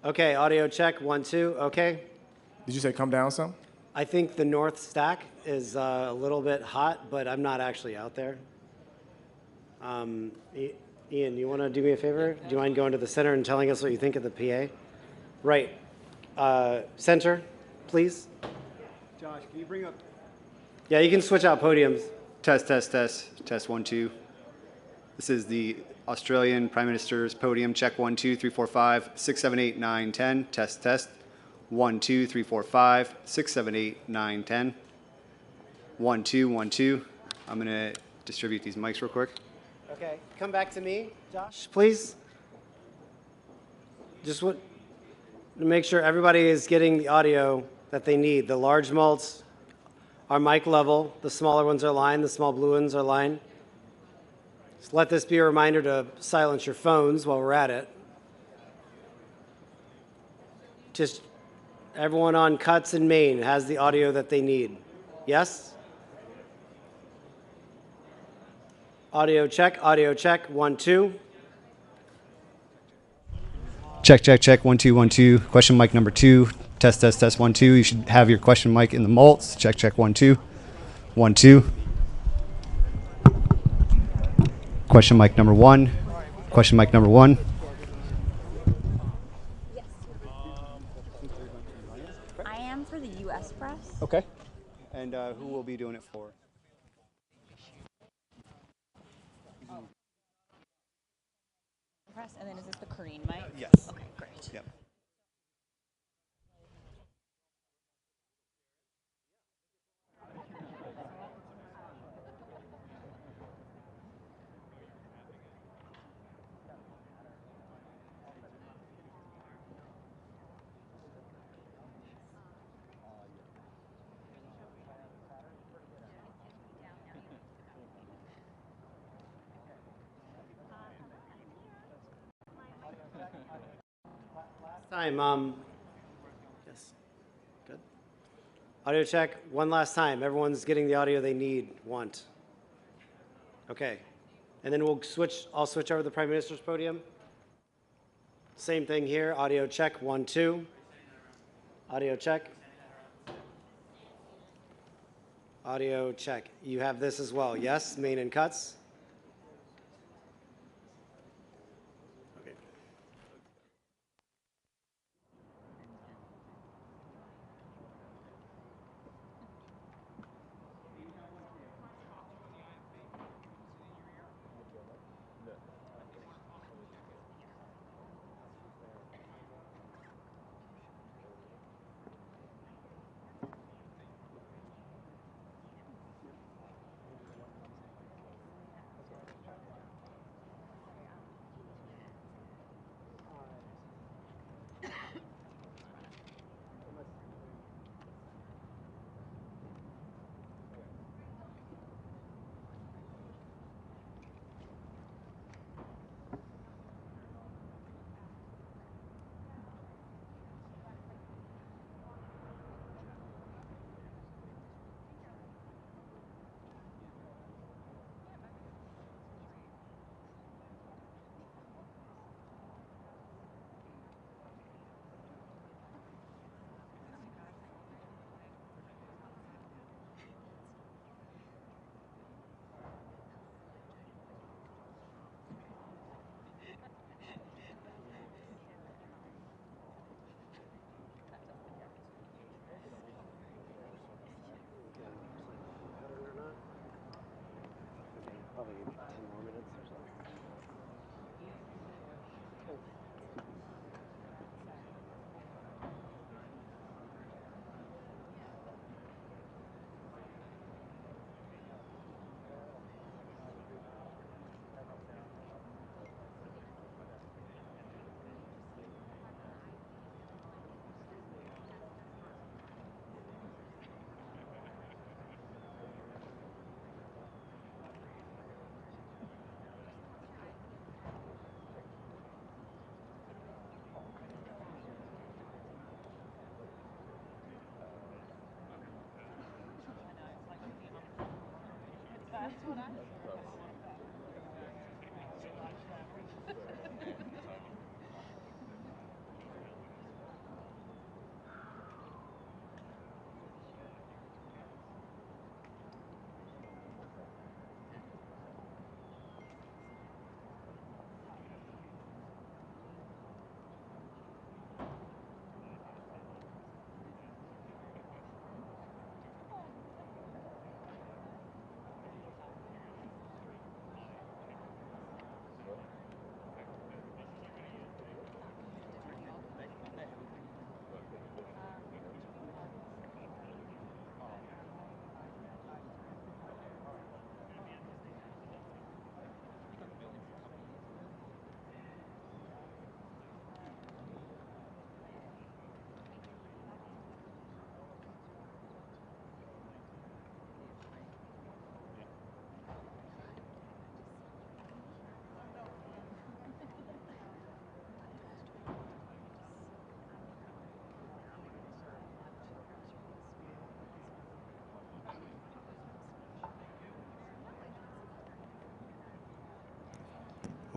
Okay, audio check, 1, 2, okay. Did you say come down some? I think the north stack is a little bit hot, but I'm not actually out there. Ian, you want to do me a favor? Do you mind going to the center and telling us what you think of the PA? Right. Center, please. Josh, can you bring up? Yeah, you can switch out podiums. Test, test, test, test, 1, 2. This is the Australian Prime Minister's podium. Check 1, 2, 3, 4, 5, 6, 7, 8, 9, 10. Test, test. 1, 2, 3, 4, 5, 6, 7, 8, 9, 10. 1, 2, 1, 2. I'm going to distribute these mics real quick. Okay, come back to me, Josh, please. Just to make sure everybody is getting the audio that they need. The large mults are mic level. The smaller ones are line. The small blue ones are line. Just let this be a reminder to silence your phones while we're at it. Just everyone on cuts in Maine has the audio that they need. Yes? Audio check, 1, 2. Check, check, check, 1, 2, 1, 2. Question mic number 2. Test, test, test, 1, 2. You should have your question mic in the mults. Check, check, 1, 2. 1, 2. Question mic number 1. Question mic number 1. Yes. I am for the U.S. press. Okay. And who will be doing it for? Press, and then is this the Korean mic? Yes. Okay, great. Yep. Time. Yes. Good. Audio check, one last time. Everyone's getting the audio they need, want. Okay. And then I'll switch over to the Prime Minister's podium. Same thing here, audio check, 1, 2. Audio check. Audio check. You have this as well, yes? Main and cuts. Okay. Probably 10 more minutes or so.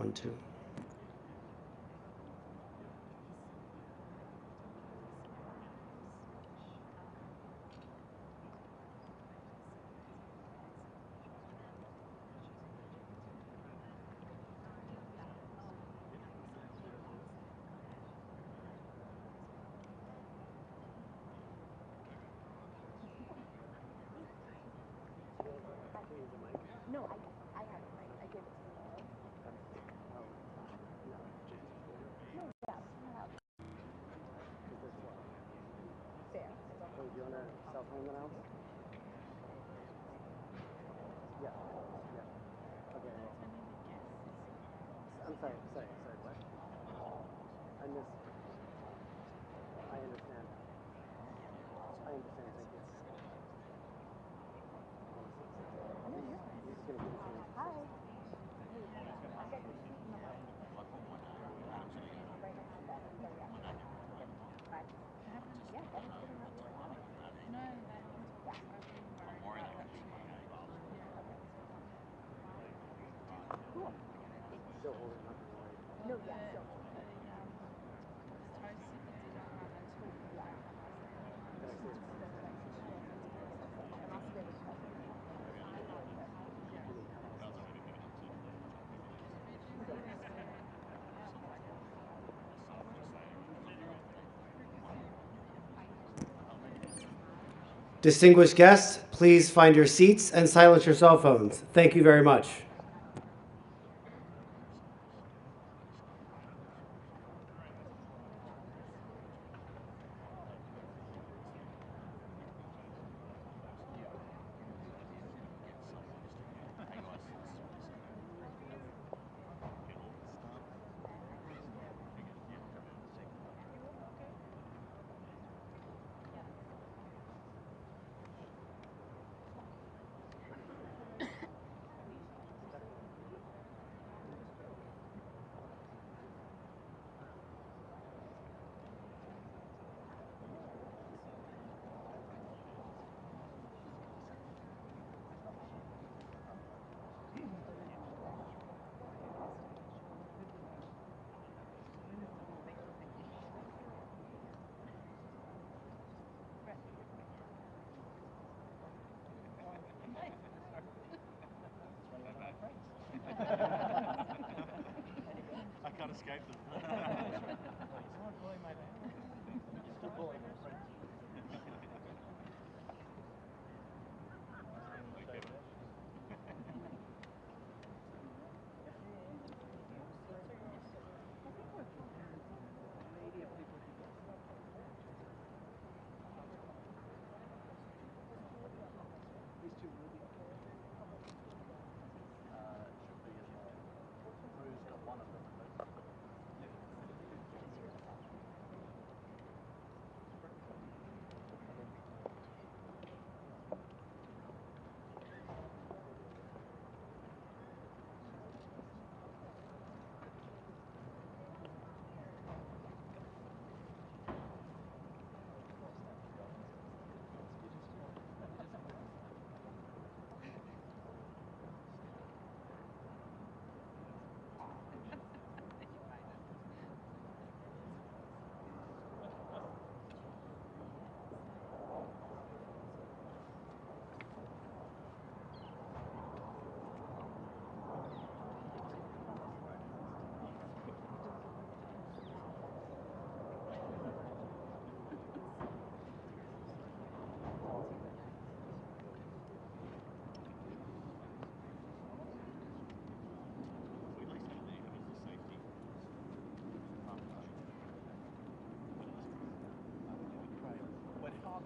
1-2. No, I have it right. I gave it to you. No, yeah, fair. Do you want to self-hang it out? Yeah. Yeah. Okay. I'm sorry. What? I missed. I understand. Thank you. He's just gonna give it to me. Hi. Still holding up the light. No, yeah, so. Distinguished guests, please find your seats and silence your cell phones. Thank you very much. I can't escape them.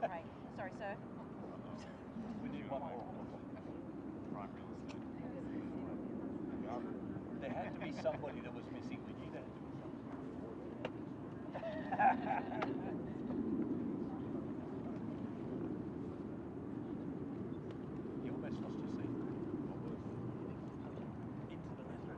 Right. Sorry, sir. We need one more. There had to be somebody that was missing. We knew there had to be somebody. You almost lost your seat. Into the leather.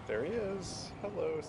There he is. Hello.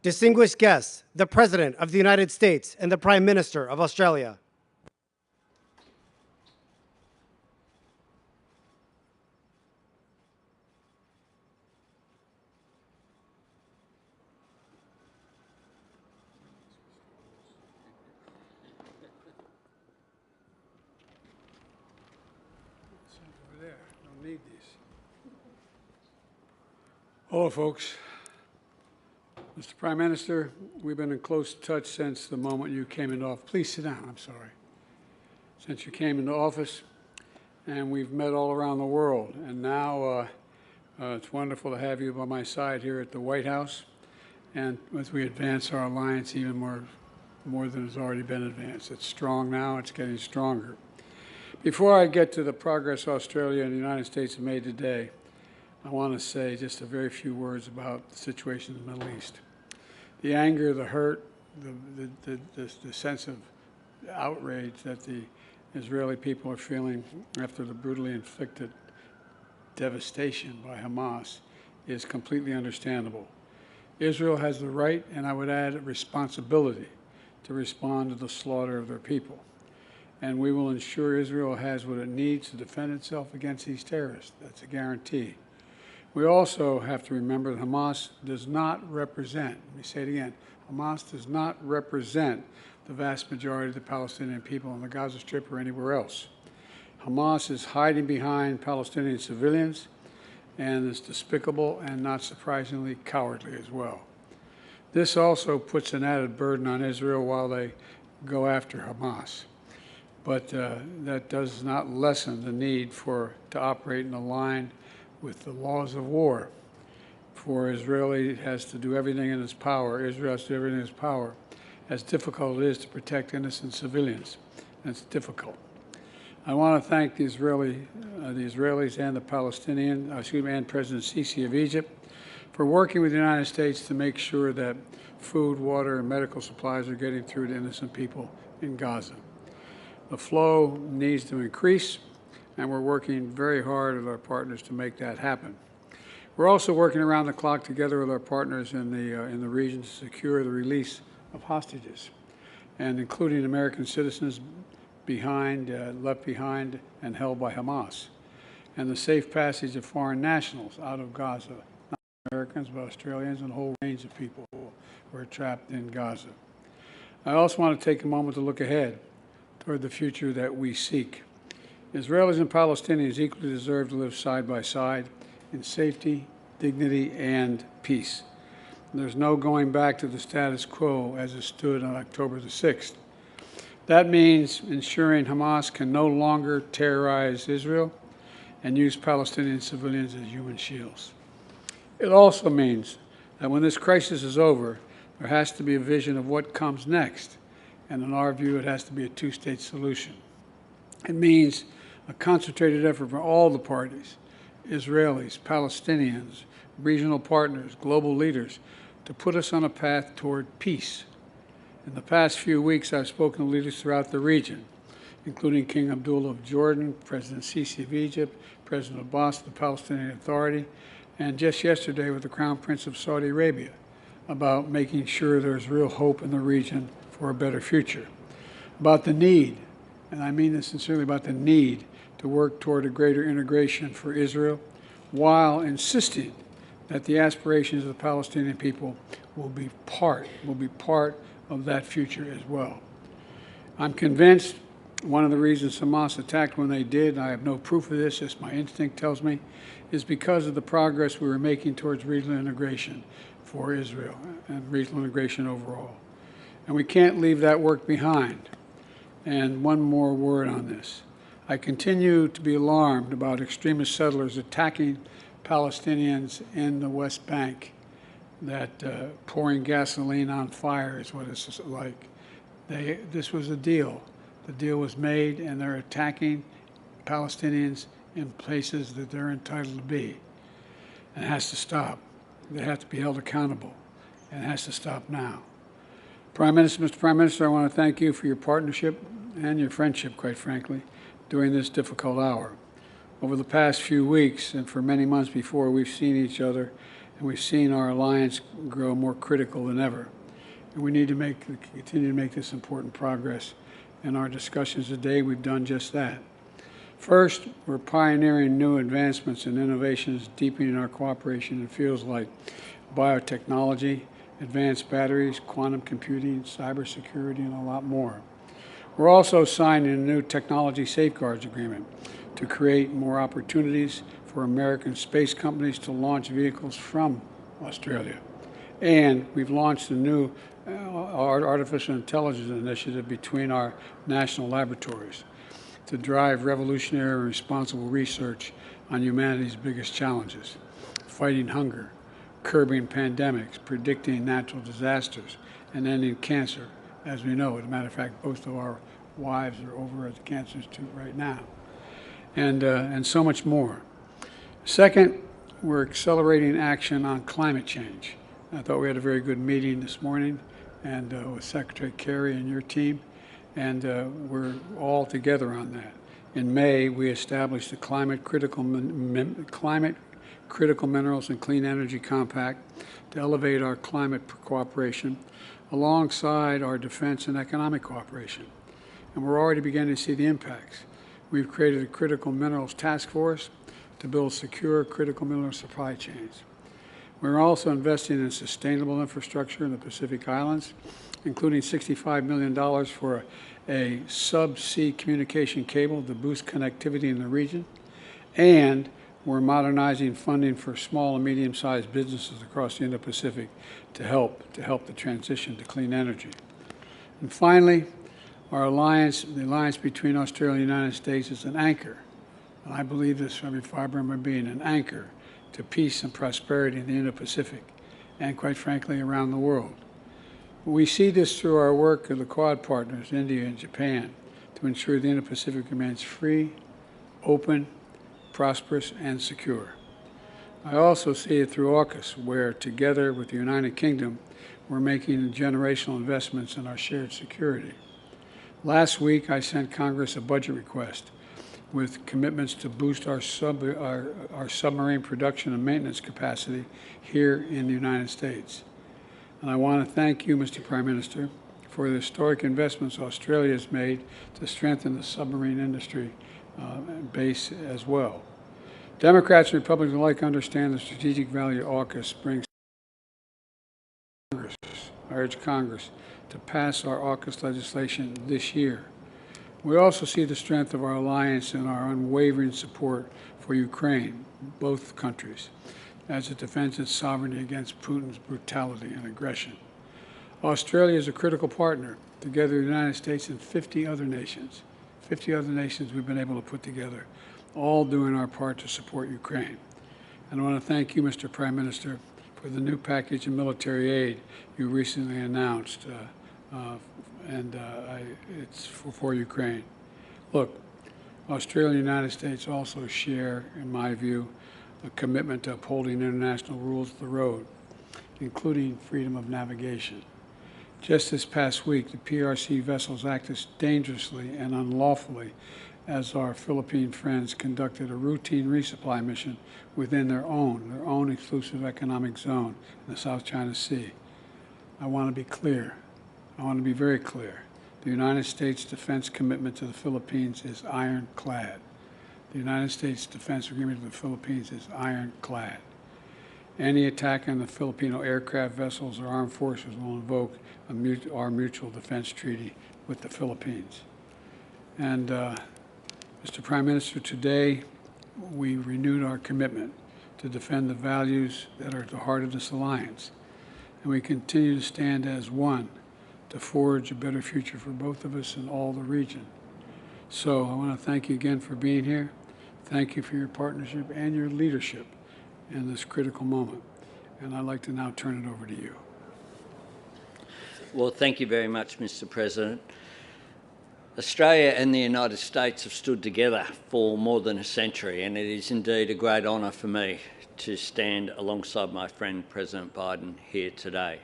Distinguished guests, the President of the United States and the Prime Minister of Australia. Over there, don't need these. Hello, folks. Mr. Prime Minister, we've been in close touch since the moment you came into office. Please sit down, I'm sorry. Since you came into office, and we've met all around the world. And now it's wonderful to have you by my side here at the White House, and as we advance our alliance even more than has already been advanced. It's strong now, it's getting stronger. Before I get to the progress Australia and the United States have made today, I want to say just a very few words about the situation in the Middle East. The anger, the hurt, the sense of outrage that the Israeli people are feeling after the brutally inflicted devastation by Hamas is completely understandable. Israel has the right, and I would add responsibility, to respond to the slaughter of their people. And we will ensure Israel has what it needs to defend itself against these terrorists. That's a guarantee. We also have to remember that Hamas does not represent, let me say it again, Hamas does not represent the vast majority of the Palestinian people on the Gaza Strip or anywhere else. Hamas is hiding behind Palestinian civilians and is despicable and, not surprisingly, cowardly as well. This also puts an added burden on Israel while they go after Hamas. But that does not lessen the need to operate in line with the laws of war. For Israel has to do everything in its power. Israel has to do everything in its power, as difficult it is to protect innocent civilians. And it's difficult. I want to thank the Israelis and the Palestinian, and President Sisi of Egypt for working with the United States to make sure that food, water, and medical supplies are getting through to innocent people in Gaza. The flow needs to increase, and we're working very hard with our partners to make that happen. We're also working around the clock together with our partners in the region to secure the release of hostages, and including American citizens left behind and held by Hamas, and the safe passage of foreign nationals out of Gaza, not Americans, but Australians and a whole range of people who are trapped in Gaza. I also want to take a moment to look ahead toward the future that we seek. Israelis and Palestinians equally deserve to live side by side in safety, dignity, and peace. There's no going back to the status quo as it stood on October the 6th. That means ensuring Hamas can no longer terrorize Israel and use Palestinian civilians as human shields. It also means that when this crisis is over, there has to be a vision of what comes next, and in our view, it has to be a two-state solution. It means a concentrated effort from all the parties, Israelis, Palestinians, regional partners, global leaders, to put us on a path toward peace. In the past few weeks, I've spoken to leaders throughout the region, including King Abdullah of Jordan, President Sisi of Egypt, President Abbas of the Palestinian Authority, and just yesterday with the Crown Prince of Saudi Arabia, about making sure there's real hope in the region for a better future, about the need, and I mean this sincerely, about the need to work toward a greater integration for Israel, while insisting that the aspirations of the Palestinian people will be part of that future as well. I'm convinced one of the reasons Hamas attacked when they did, I have no proof of this, just my instinct tells me, is because of the progress we were making towards regional integration for Israel and regional integration overall. And we can't leave that work behind. And one more word on this. I continue to be alarmed about extremist settlers attacking Palestinians in the West Bank, that pouring gasoline on fire is what it's like. This was a deal. The deal was made, and they're attacking Palestinians in places that they're entitled to be. And it has to stop. They have to be held accountable, and it has to stop now. Mr. Prime Minister, I want to thank you for your partnership and your friendship, quite frankly, during this difficult hour. Over the past few weeks and for many months before, we've seen each other, and we've seen our alliance grow more critical than ever. And we need to continue to make this important progress. In our discussions today, we've done just that. First, we're pioneering new advancements and innovations, deepening our cooperation in fields like biotechnology, advanced batteries, quantum computing, cybersecurity, and a lot more. We're also signing a new technology safeguards agreement to create more opportunities for American space companies to launch vehicles from Australia. And we've launched a new artificial intelligence initiative between our national laboratories to drive revolutionary and responsible research on humanity's biggest challenges: fighting hunger, curbing pandemics, predicting natural disasters, and ending cancer, as we know. As a matter of fact, both of our wives are over at the Cancer Institute right now, and so much more. Second, we're accelerating action on climate change. I thought we had a very good meeting this morning and with Secretary Kerry and your team, and we're all together on that. In May, we established the Climate Critical Minerals and Clean Energy Compact to elevate our climate cooperation alongside our defense and economic cooperation. And we're already beginning to see the impacts. We've created a critical minerals task force to build secure critical mineral supply chains. We're also investing in sustainable infrastructure in the Pacific Islands, including $65 million for a subsea communication cable to boost connectivity in the region, and we're modernizing funding for small and medium-sized businesses across the Indo-Pacific to help the transition to clean energy. And finally, the alliance between Australia and the United States is an anchor, and I believe this from every fiber in my being, an anchor to peace and prosperity in the Indo-Pacific and, quite frankly, around the world. We see this through our work with the Quad partners, India and Japan, to ensure the Indo-Pacific remains free, open, prosperous, and secure. I also see it through AUKUS, where together with the United Kingdom, we're making generational investments in our shared security. Last week, I sent Congress a budget request with commitments to boost our submarine production and maintenance capacity here in the United States. And I want to thank you, Mr. Prime Minister, for the historic investments Australia has made to strengthen the submarine industry base as well. Democrats and Republicans alike understand the strategic value AUKUS brings to Congress. I urge Congress to pass our AUKUS legislation this year. We also see the strength of our alliance and our unwavering support for Ukraine, both countries, as it defends its sovereignty against Putin's brutality and aggression. Australia is a critical partner, together with the United States and 50 other nations. 50 other nations we've been able to put together, all doing our part to support Ukraine. And I want to thank you, Mr. Prime Minister, for the new package of military aid you recently announced, it's for Ukraine. Look, Australia and the United States also share, in my view, a commitment to upholding international rules of the road, including freedom of navigation. Just this past week, the PRC vessels acted dangerously and unlawfully as our Philippine friends conducted a routine resupply mission within their own exclusive economic zone in the South China Sea. I want to be clear. I want to be very clear. The United States defense commitment to the Philippines is ironclad. The United States defense agreement with the Philippines is ironclad. Any attack on the Filipino aircraft vessels or armed forces will invoke our mutual defense treaty with the Philippines. And Mr. Prime Minister, today we renewed our commitment to defend the values that are at the heart of this alliance. And we continue to stand as one to forge a better future for both of us and all the region. So I want to thank you again for being here. Thank you for your partnership and your leadership in this critical moment. And I'd like to now turn it over to you. Well, thank you very much, Mr. President. Australia and the United States have stood together for more than a century, and it is indeed a great honour for me to stand alongside my friend President Biden here today.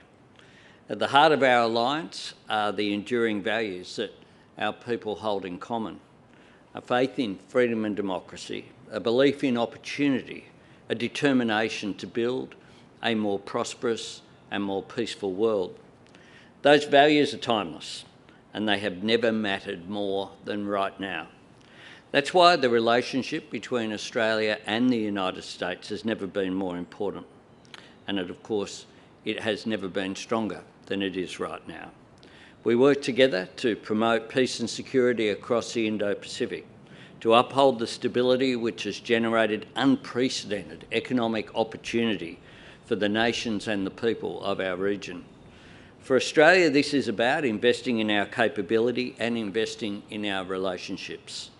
At the heart of our alliance are the enduring values that our people hold in common: a faith in freedom and democracy, a belief in opportunity, a determination to build a more prosperous and more peaceful world. Those values are timeless, and they have never mattered more than right now. That's why the relationship between Australia and the United States has never been more important. And of course, it has never been stronger than it is right now. We work together to promote peace and security across the Indo-Pacific, to uphold the stability which has generated unprecedented economic opportunity for the nations and the people of our region. For Australia, this is about investing in our capability and investing in our relationships.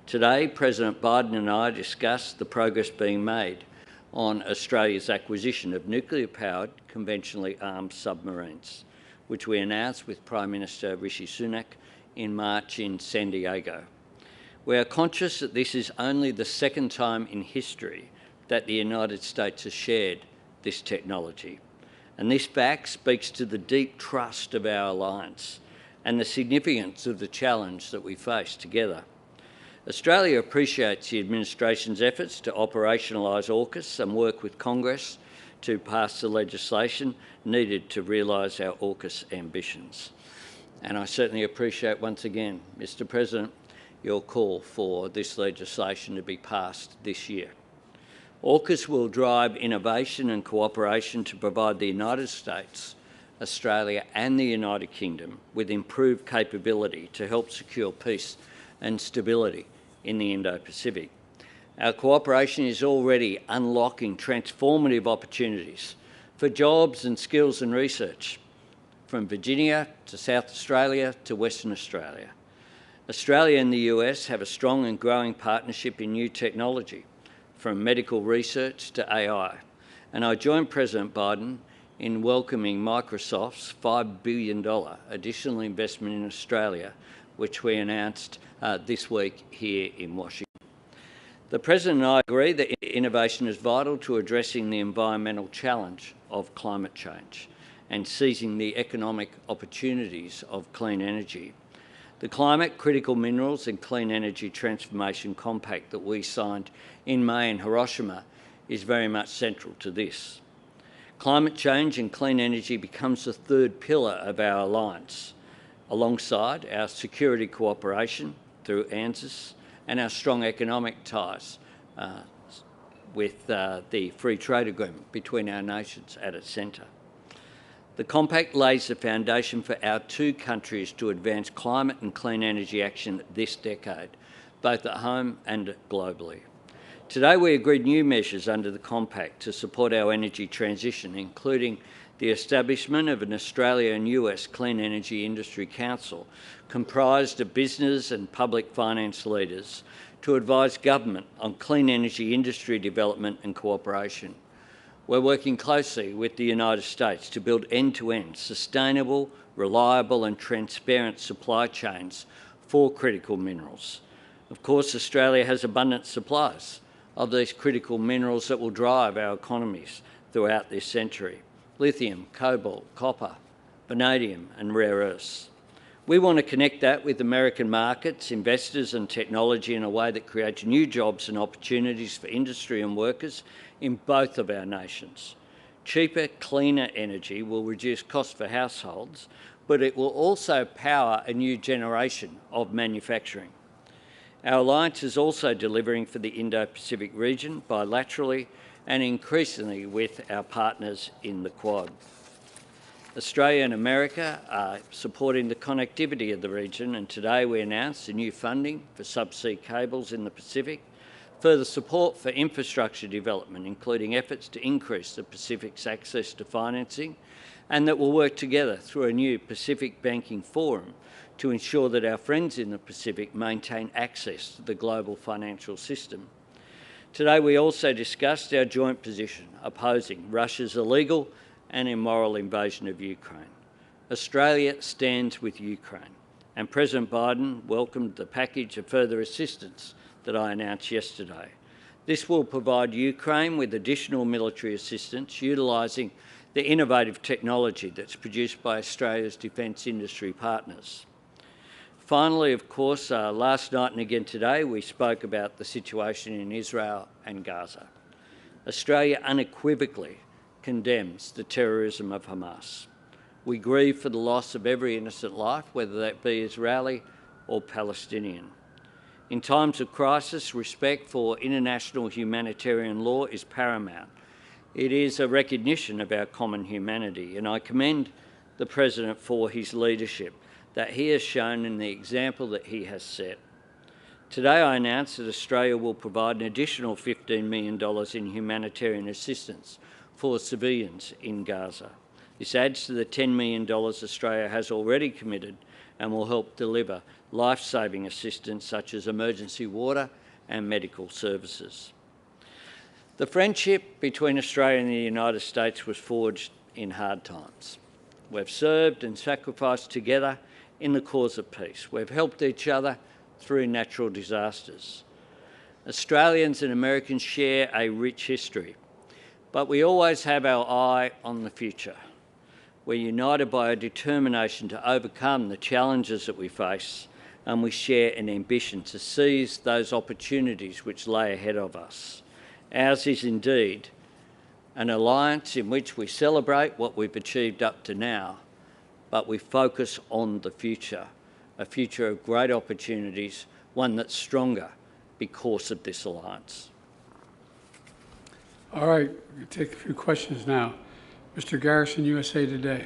Today, President Biden and I discussed the progress being made on Australia's acquisition of nuclear-powered, conventionally armed submarines, which we announced with Prime Minister Rishi Sunak in March in San Diego. We are conscious that this is only the second time in history that the United States has shared this technology. And this fact speaks to the deep trust of our alliance and the significance of the challenge that we face together. Australia appreciates the administration's efforts to operationalise AUKUS and work with Congress to pass the legislation needed to realise our AUKUS ambitions. And I certainly appreciate once again, Mr. President, your call for this legislation to be passed this year. AUKUS will drive innovation and cooperation to provide the United States Australia and the United Kingdom with improved capability to help secure peace and stability in the Indo-Pacific. Our cooperation is already unlocking transformative opportunities for jobs and skills and research, from Virginia to South Australia to Western Australia. Australia and the US have a strong and growing partnership in new technology, from medical research to AI. And I join President Biden in welcoming Microsoft's $5 billion additional investment in Australia, which we announced this week here in Washington. The President and I agree that innovation is vital to addressing the environmental challenge of climate change and seizing the economic opportunities of clean energy. The Climate, Critical Minerals and Clean Energy Transformation Compact that we signed in May in Hiroshima is very much central to this. Climate change and clean energy becomes the third pillar of our alliance, alongside our security cooperation through ANZUS and our strong economic ties with the free trade agreement between our nations at its centre. The compact lays the foundation for our two countries to advance climate and clean energy action this decade, both at home and globally. Today we agreed new measures under the compact to support our energy transition, including the establishment of an Australia and US Clean Energy Industry Council comprised of business and public finance leaders to advise government on clean energy industry development and cooperation. We're working closely with the United States to build end-to-end sustainable, reliable and transparent supply chains for critical minerals. Of course, Australia has abundant supplies of these critical minerals that will drive our economies throughout this century: lithium, cobalt, copper, vanadium and rare earths. We want to connect that with American markets, investors and technology in a way that creates new jobs and opportunities for industry and workers in both of our nations. Cheaper, cleaner energy will reduce costs for households, but it will also power a new generation of manufacturing. Our alliance is also delivering for the Indo-Pacific region bilaterally and increasingly with our partners in the Quad. Australia and America are supporting the connectivity of the region, and today we announced the new funding for subsea cables in the Pacific, further support for infrastructure development, including efforts to increase the Pacific's access to financing, and that we'll work together through a new Pacific Banking Forum to ensure that our friends in the Pacific maintain access to the global financial system. Today we also discussed our joint position opposing Russia's illegal and immoral invasion of Ukraine. Australia stands with Ukraine, and President Biden welcomed the package of further assistance that I announced yesterday. This will provide Ukraine with additional military assistance, utilising the innovative technology that's produced by Australia's defence industry partners. Finally, of course, last night and again today, we spoke about the situation in Israel and Gaza. Australia unequivocally condemns the terrorism of Hamas. We grieve for the loss of every innocent life, whether that be Israeli or Palestinian. In times of crisis, respect for international humanitarian law is paramount. It is a recognition of our common humanity, and I commend the President for his leadership that he has shown in the example that he has set. Today I announced that Australia will provide an additional $15 million in humanitarian assistance for civilians in Gaza. This adds to the $10 million Australia has already committed and will help deliver life-saving assistance such as emergency water and medical services. The friendship between Australia and the United States was forged in hard times. We've served and sacrificed together in the cause of peace. We've helped each other through natural disasters. Australians and Americans share a rich history, but we always have our eye on the future. We're united by a determination to overcome the challenges that we face, and we share an ambition to seize those opportunities which lay ahead of us. Ours is indeed an alliance in which we celebrate what we've achieved up to now, but we focus on the future, a future of great opportunities, one that's stronger because of this alliance. All right, we'll take a few questions now. Mr. Garrison, USA Today.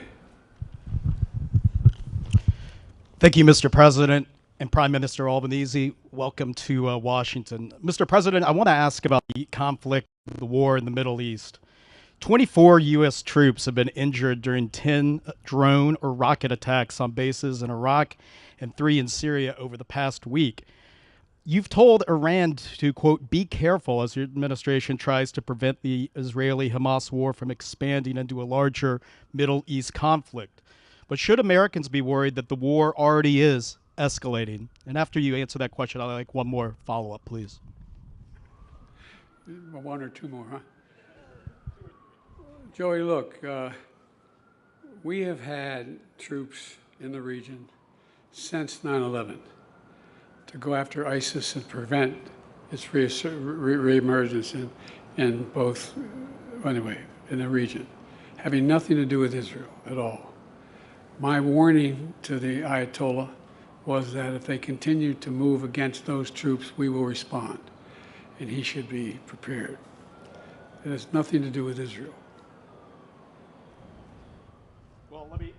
Thank you, Mr. President and Prime Minister Albanese. Welcome to Washington. Mr. President, I want to ask about the conflict, the war in the Middle East. 24 U.S. troops have been injured during 10 drone or rocket attacks on bases in Iraq and 3 in Syria over the past week. You've told Iran to, quote, be careful as your administration tries to prevent the Israeli-Hamas war from expanding into a larger Middle East conflict. But should Americans be worried that the war already is escalating? And after you answer that question, I'd like one more follow-up, please. One or two more, huh? Joey, look, we have had troops in the region since 9/11 to go after ISIS and prevent its reemergence in both, anyway, in the region, having nothing to do with Israel at all. My warning to the Ayatollah was that if they continue to move against those troops, we will respond, and he should be prepared. It has nothing to do with Israel. Well, let me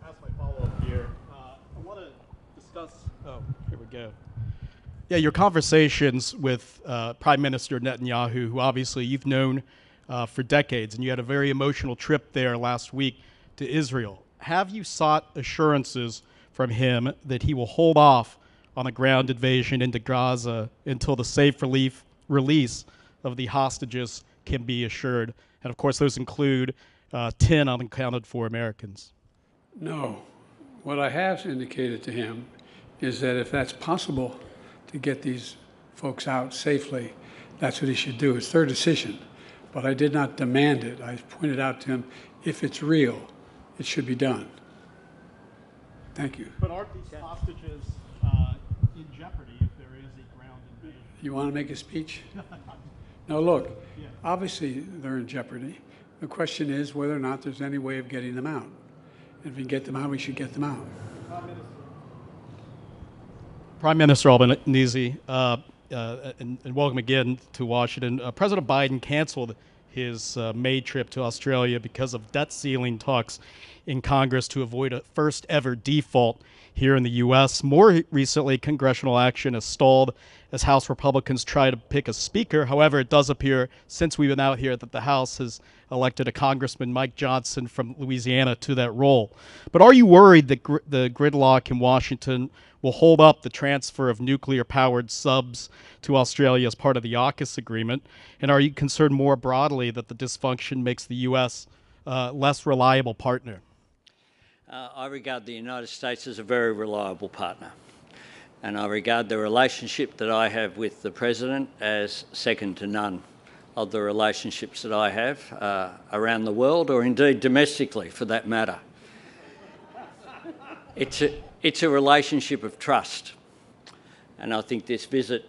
ask my follow-up here. I want to discuss. Oh, here we go. Yeah, your conversations with Prime Minister Netanyahu, who obviously you've known for decades, and you had a very emotional trip there last week to Israel. Have you sought assurances from him that he will hold off on a ground invasion into Gaza until the safe release of the hostages can be assured? And of course, those include 10 unaccounted for Americans. No. What I have indicated to him is that if that's possible to get these folks out safely, that's what he should do. It's their decision. But I did not demand it. I pointed out to him, if it's real, it should be done. Thank you. But aren't these hostages in jeopardy if there is a ground invasion? You want to make a speech? No, look, obviously they're in jeopardy. The question is whether or not there's any way of getting them out. If we can get them out, we should get them out. Prime Minister Albanese, and welcome again to Washington. President Biden canceled his May trip to Australia because of debt ceiling talks in Congress to avoid a first ever default here in the U.S. More recently, congressional action has stalled as House Republicans try to pick a speaker. However, it does appear, since we've been out here, that the House has elected a Congressman, Mike Johnson from Louisiana, to that role. But are you worried that the gridlock in Washington will hold up the transfer of nuclear-powered subs to Australia as part of the AUKUS agreement? And are you concerned more broadly that the dysfunction makes the U.S. Less reliable partner? I regard the United States as a very reliable partner, and I regard the relationship that I have with the President as second to none of the relationships that I have around the world, or indeed domestically for that matter. It's a relationship of trust, and I think this visit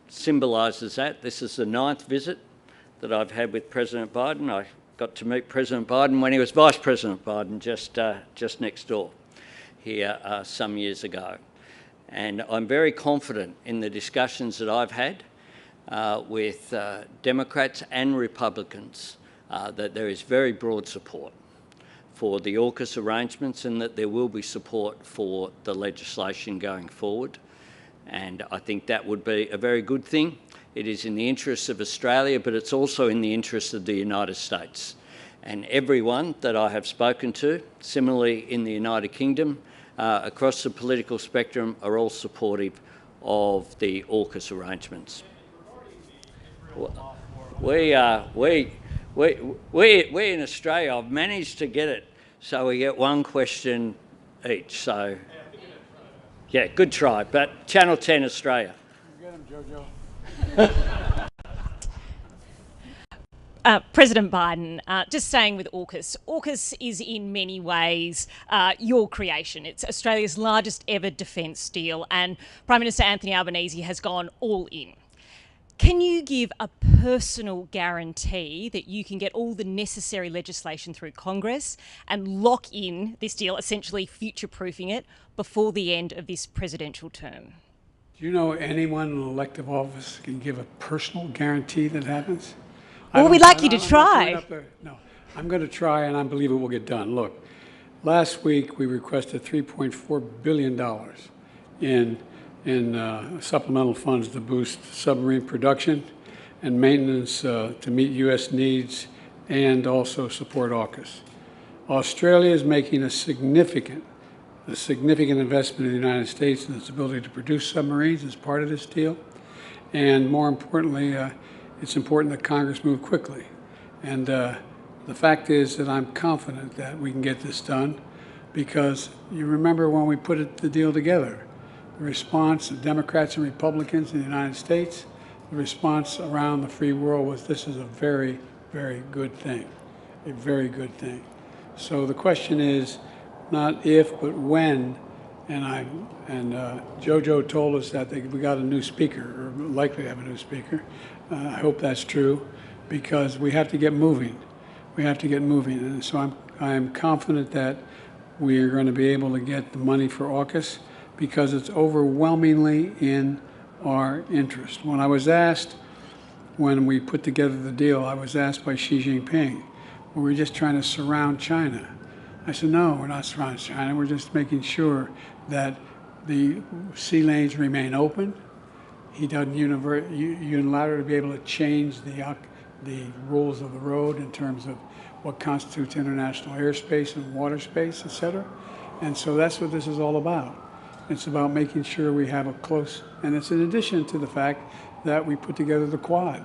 symbolises that. This is the 9th visit that I've had with President Biden. I got to meet President Biden when he was Vice President Biden just next door here some years ago. And I'm very confident in the discussions that I've had with Democrats and Republicans that there is very broad support for the AUKUS arrangements and that there will be support for the legislation going forward. And I think that would be a very good thing. It is in the interests of Australia, but it's also in the interests of the United States. And everyone that I have spoken to, similarly in the United Kingdom, across the political spectrum, are all supportive of the AUKUS arrangements. We in Australia have managed to get it so we get one question each. So, yeah, good try. But Channel 10 Australia. Get him, Jojo. President Biden, just staying with AUKUS. AUKUS is in many ways your creation. It's Australia's largest ever defence deal, and Prime Minister Anthony Albanese has gone all in. Can you give a personal guarantee that you can get all the necessary legislation through Congress and lock in this deal, essentially future-proofing it, before the end of this presidential term? Do you know anyone in elective office can give a personal guarantee that happens? Well, we'd like you to try. No, I'm going to try, and I believe it will get done. Look, Last week, we requested $3.4 billion in supplemental funds to boost submarine production and maintenance to meet U.S. needs and also support AUKUS. Australia is making a significant investment in the United States in its ability to produce submarines as part of this deal. And more importantly, it's important that Congress move quickly. And the fact is that I'm confident that we can get this done, because you remember when we put the deal together, the response of Democrats and Republicans in the United States, the response around the free world was, this is a very, very good thing, a very good thing. So the question is not if, but when. And JoJo told us that we got a new speaker, or likely have a new speaker. I hope that's true, because we have to get moving. We have to get moving. And so I am confident that we are going to be able to get the money for AUKUS, because it's overwhelmingly in our interest. When I was asked, when we put together the deal, I was asked by Xi Jinping, were we just trying to surround China? I said, no, we're not surrounding China. We're just making sure that the sea lanes remain open. He doesn't unilaterally be able to change the rules of the road in terms of what constitutes international airspace and water space, et cetera. And so that's what this is all about. It's about making sure we have a close, and it's in addition to the fact that we put together the Quad,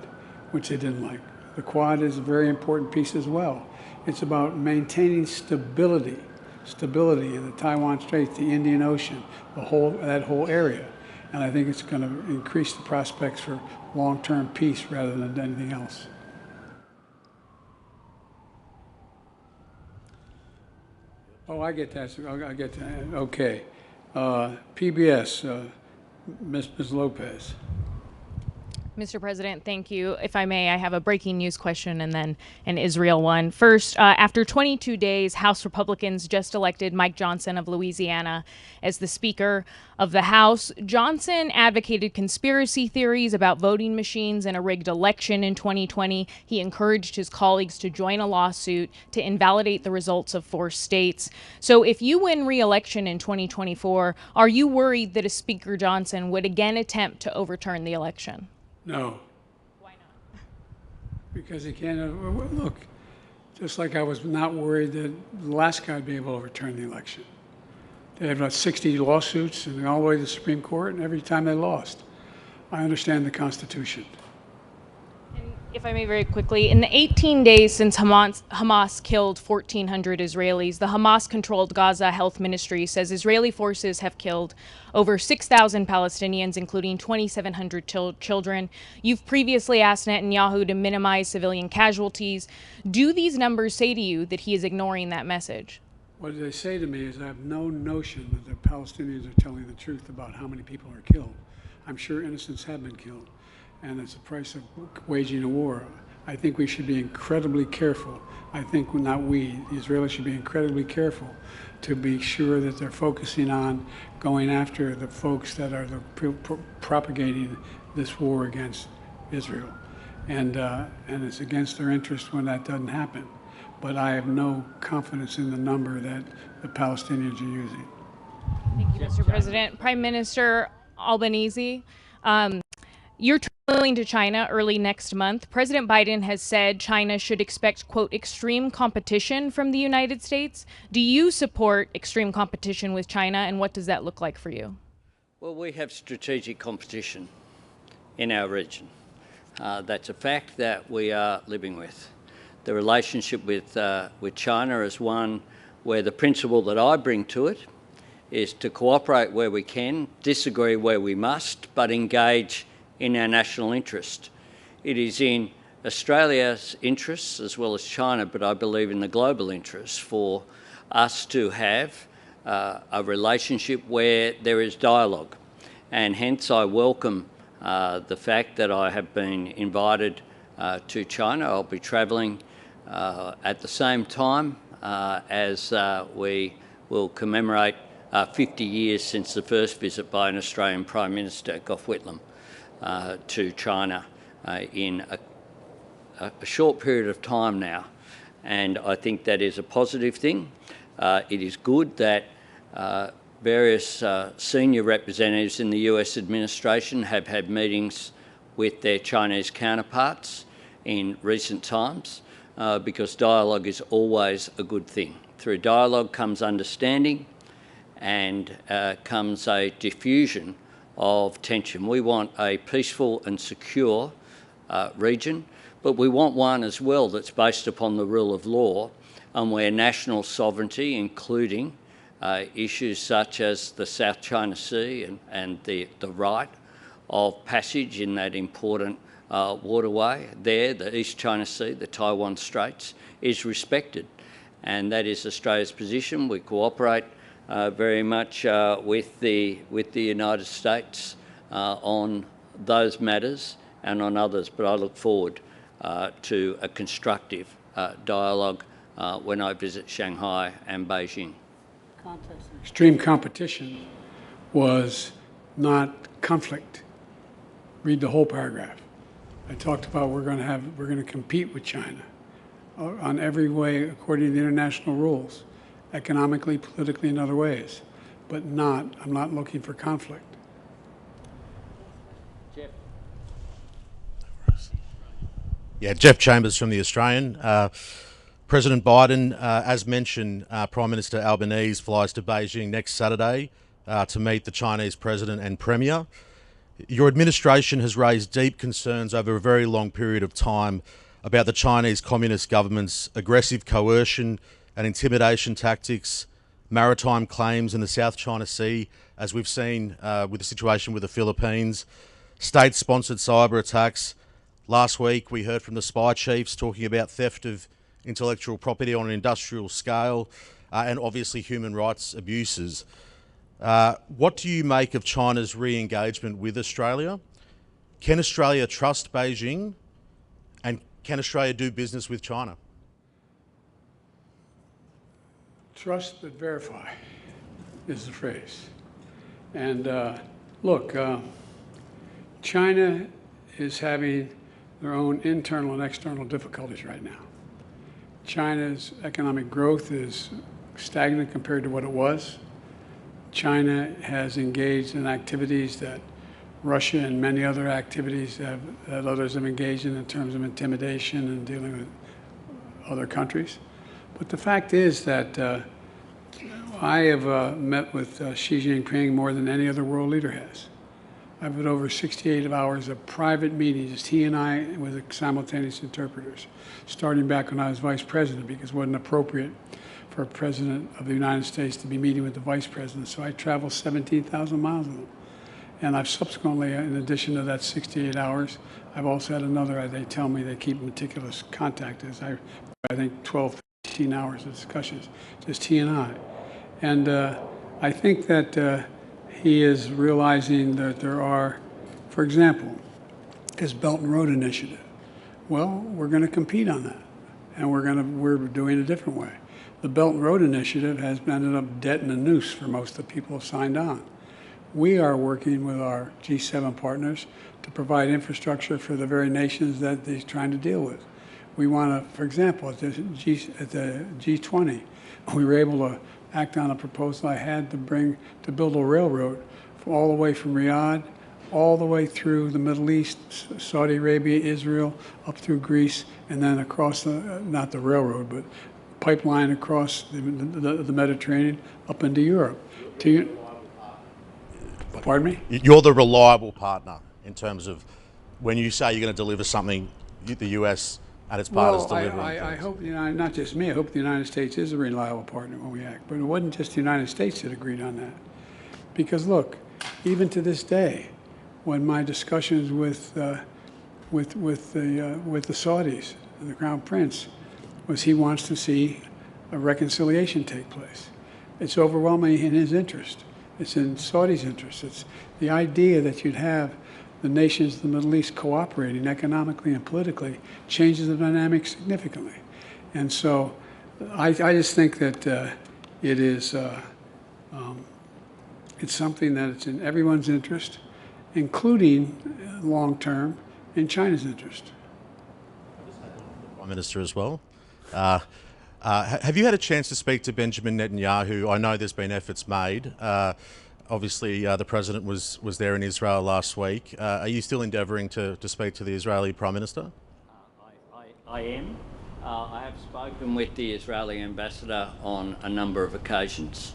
which they didn't like. The Quad is a very important piece as well. It's about maintaining stability in the Taiwan Straits, the Indian Ocean, that whole area. And I think it's going to increase the prospects for long-term peace rather than anything else. Oh, I get that. I get that. Okay. PBS, Ms. Lopez. Mr. President, thank you. If I may, I have a breaking news question and then an Israel one. First, after 22 days, House Republicans just elected Mike Johnson of Louisiana as the Speaker of the House. Johnson advocated conspiracy theories about voting machines and a rigged election in 2020. He encouraged his colleagues to join a lawsuit to invalidate the results of 4 states. So if you win re-election in 2024, are you worried that a Speaker Johnson would again attempt to overturn the election? No. Why not? Because he can't. Look, just like I was not worried that the last guy would be able to overturn the election. They had about 60 lawsuits and all the way to the Supreme Court, and every time they lost. I understand the Constitution. And if I may very quickly, in the 18 days since Hamas killed 1,400 Israelis, the Hamas-controlled Gaza Health Ministry says Israeli forces have killed over 6,000 Palestinians, including 2,700 children. You've previously asked Netanyahu to minimize civilian casualties. Do these numbers say to you that he is ignoring that message? What they say to me is I have no notion that the Palestinians are telling the truth about how many people are killed. I'm sure innocents have been killed, and it's the price of waging a war. I think we should be incredibly careful. I think not we, the Israelis should be incredibly careful to be sure that they're focusing on going after the folks that are propagating this war against Israel. And it's against their interest when that doesn't happen. But I have no confidence in the number that the Palestinians are using. Thank you, Mr. President. Prime Minister Albanese, you're traveling to China early next month. President Biden has said China should expect, quote, extreme competition from the United States. Do you support extreme competition with China, and what does that look like for you? Well, we have strategic competition in our region. That's a fact that we are living with. The relationship with China is one where the principle that I bring to it is to cooperate where we can, disagree where we must, but engage in our national interest. It is in Australia's interests as well as China, but I believe in the global interest for us to have a relationship where there is dialogue. And hence I welcome the fact that I have been invited to China. I'll be travelling at the same time as we will commemorate 50 years since the first visit by an Australian Prime Minister, Gough Whitlam, to China in a short period of time now. And I think that is a positive thing. it is good that various senior representatives in the US administration have had meetings with their Chinese counterparts in recent times, because dialogue is always a good thing. Through dialogue comes understanding and comes a diffusion of tension. We want a peaceful and secure region, but we want one as well that's based upon the rule of law and where national sovereignty, including issues such as the South China Sea and the right of passage in that important waterway there, the East China Sea, the Taiwan Straits, is respected. And that is Australia's position. We cooperate very much with the United States on those matters and on others, but I look forward to a constructive dialogue when I visit Shanghai and Beijing. Context of extreme competition was not conflict. Read the whole paragraph. I talked about we're going to compete with China on every way according to the international rules, economically, politically, and other ways, but I'm not looking for conflict. Jeff. Yeah, Jeff Chambers from The Australian. President Biden, as mentioned, Prime Minister Albanese flies to Beijing next Saturday to meet the Chinese President and Premier. Your administration has raised deep concerns over a very long period of time about the Chinese Communist government's aggressive coercion and intimidation tactics, maritime claims in the South China Sea, as we've seen with the situation with the Philippines, state-sponsored cyber attacks. Last week, we heard from the spy chiefs talking about theft of intellectual property on an industrial scale, and obviously human rights abuses. What do you make of China's re-engagement with Australia? Can Australia trust Beijing? And can Australia do business with China? Trust but verify is the phrase. And look, China is having their own internal and external difficulties right now. China's economic growth is stagnant compared to what it was. China has engaged in activities that Russia and many other activities that others have engaged in terms of intimidation and dealing with other countries. But the fact is that I have met with Xi Jinping more than any other world leader has. I've had over 68 hours of private meetings, he and I, with simultaneous interpreters, starting back when I was vice president, because it wasn't appropriate for a president of the United States to be meeting with the vice president. So I traveled 17,000 miles with them. And I've subsequently, in addition to that 68 hours, I've also had another, they tell me they keep meticulous contact, I think 12, 15 hours of discussions, just he and I. And I think that he is realizing that there are, for example, his Belt and Road Initiative. Well, we're going to compete on that, and we're doing it a different way. The Belt and Road Initiative has ended up debt in a noose for most of the people who have signed on. We are working with our G7 partners to provide infrastructure for the very nations that he's trying to deal with. We want to, for example, at the G20, we were able to act on a proposal I had to build a railroad all the way from Riyadh, all the way through the Middle East, Saudi Arabia, Israel, up through Greece, and then across not the railroad, but pipeline across the Mediterranean up into Europe. Pardon me? You're the reliable partner in terms of when you say you're going to deliver something, the US and its partners delivering. I hope, not just me, I hope the United States is a reliable partner when we act. But it wasn't just the United States that agreed on that. Because look, even to this day, when my discussions with the Saudis and the Crown Prince was he wants to see a reconciliation take place. It's overwhelmingly in his interest. It's in Saudi's interest. It's the idea that you'd have the nations of the Middle East cooperating economically and politically changes the dynamic significantly. And so I just think that it is it's something that it's in everyone's interest, including long-term in China's interest. Prime Minister as well. Have you had a chance to speak to Benjamin Netanyahu? I know there's been efforts made. Obviously, the president was there in Israel last week. Are you still endeavouring to speak to the Israeli Prime Minister? I am. I have spoken with the Israeli ambassador on a number of occasions.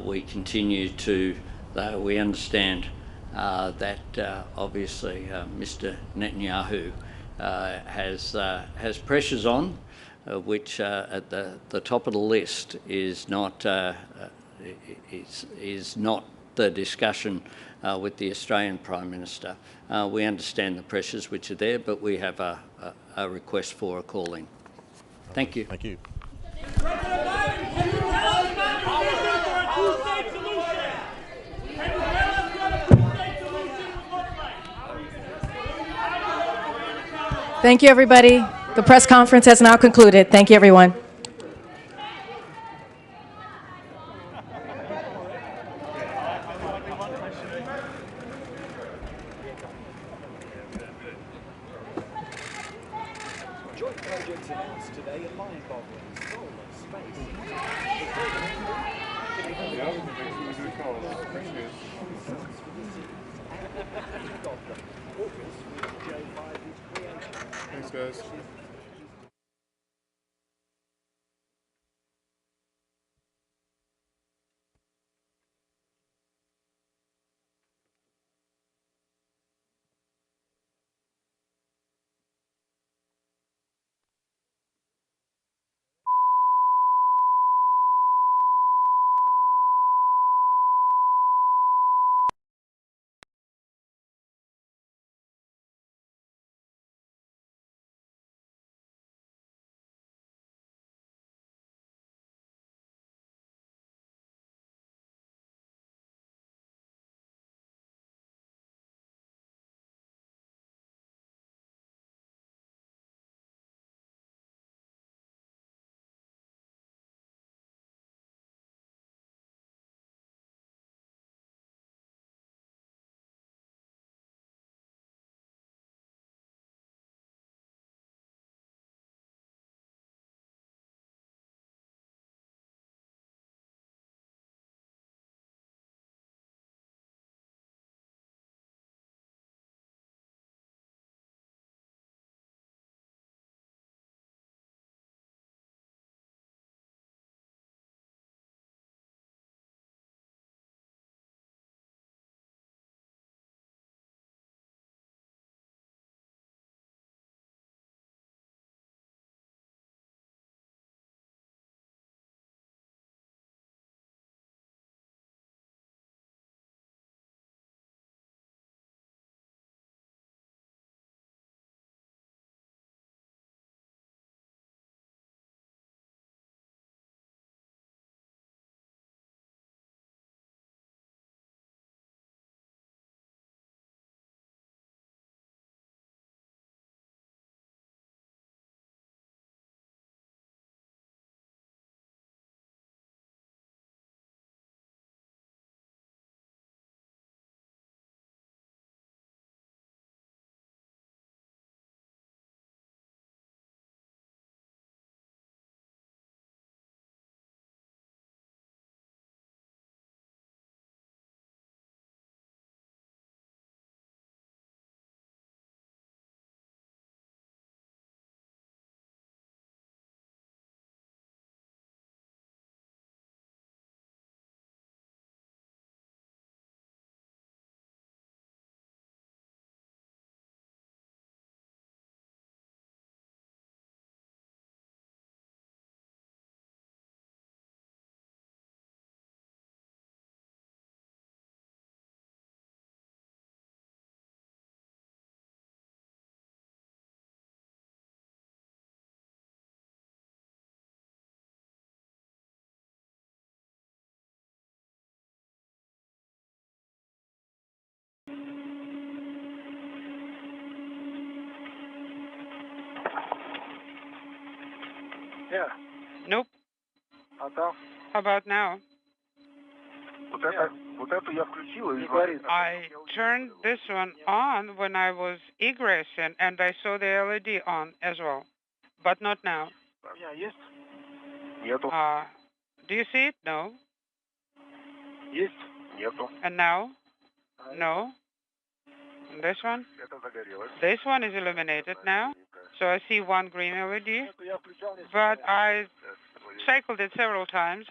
We continue to, though we understand that obviously Mr. Netanyahu has pressures on, which at the top of the list is not the discussion with the Australian Prime Minister. We understand the pressures which are there, but we have a request for a call-in. Thank you. Thank you. Thank you, everybody. The press conference has now concluded. Thank you, everyone. Joint projects announced today in mind-boggling solar, space, Thanks, guys. Yeah. Nope. How about now? Вот это я включил и I turned this one on when I was egressing, and I saw the LED on as well, but not now. У меня есть? Нету. Do you see it? No. Есть? Нету. And now? No. And this one? Это загорелось. This one is illuminated now. So I see one green LED, Я включал несколько but I раз. cycled it several times.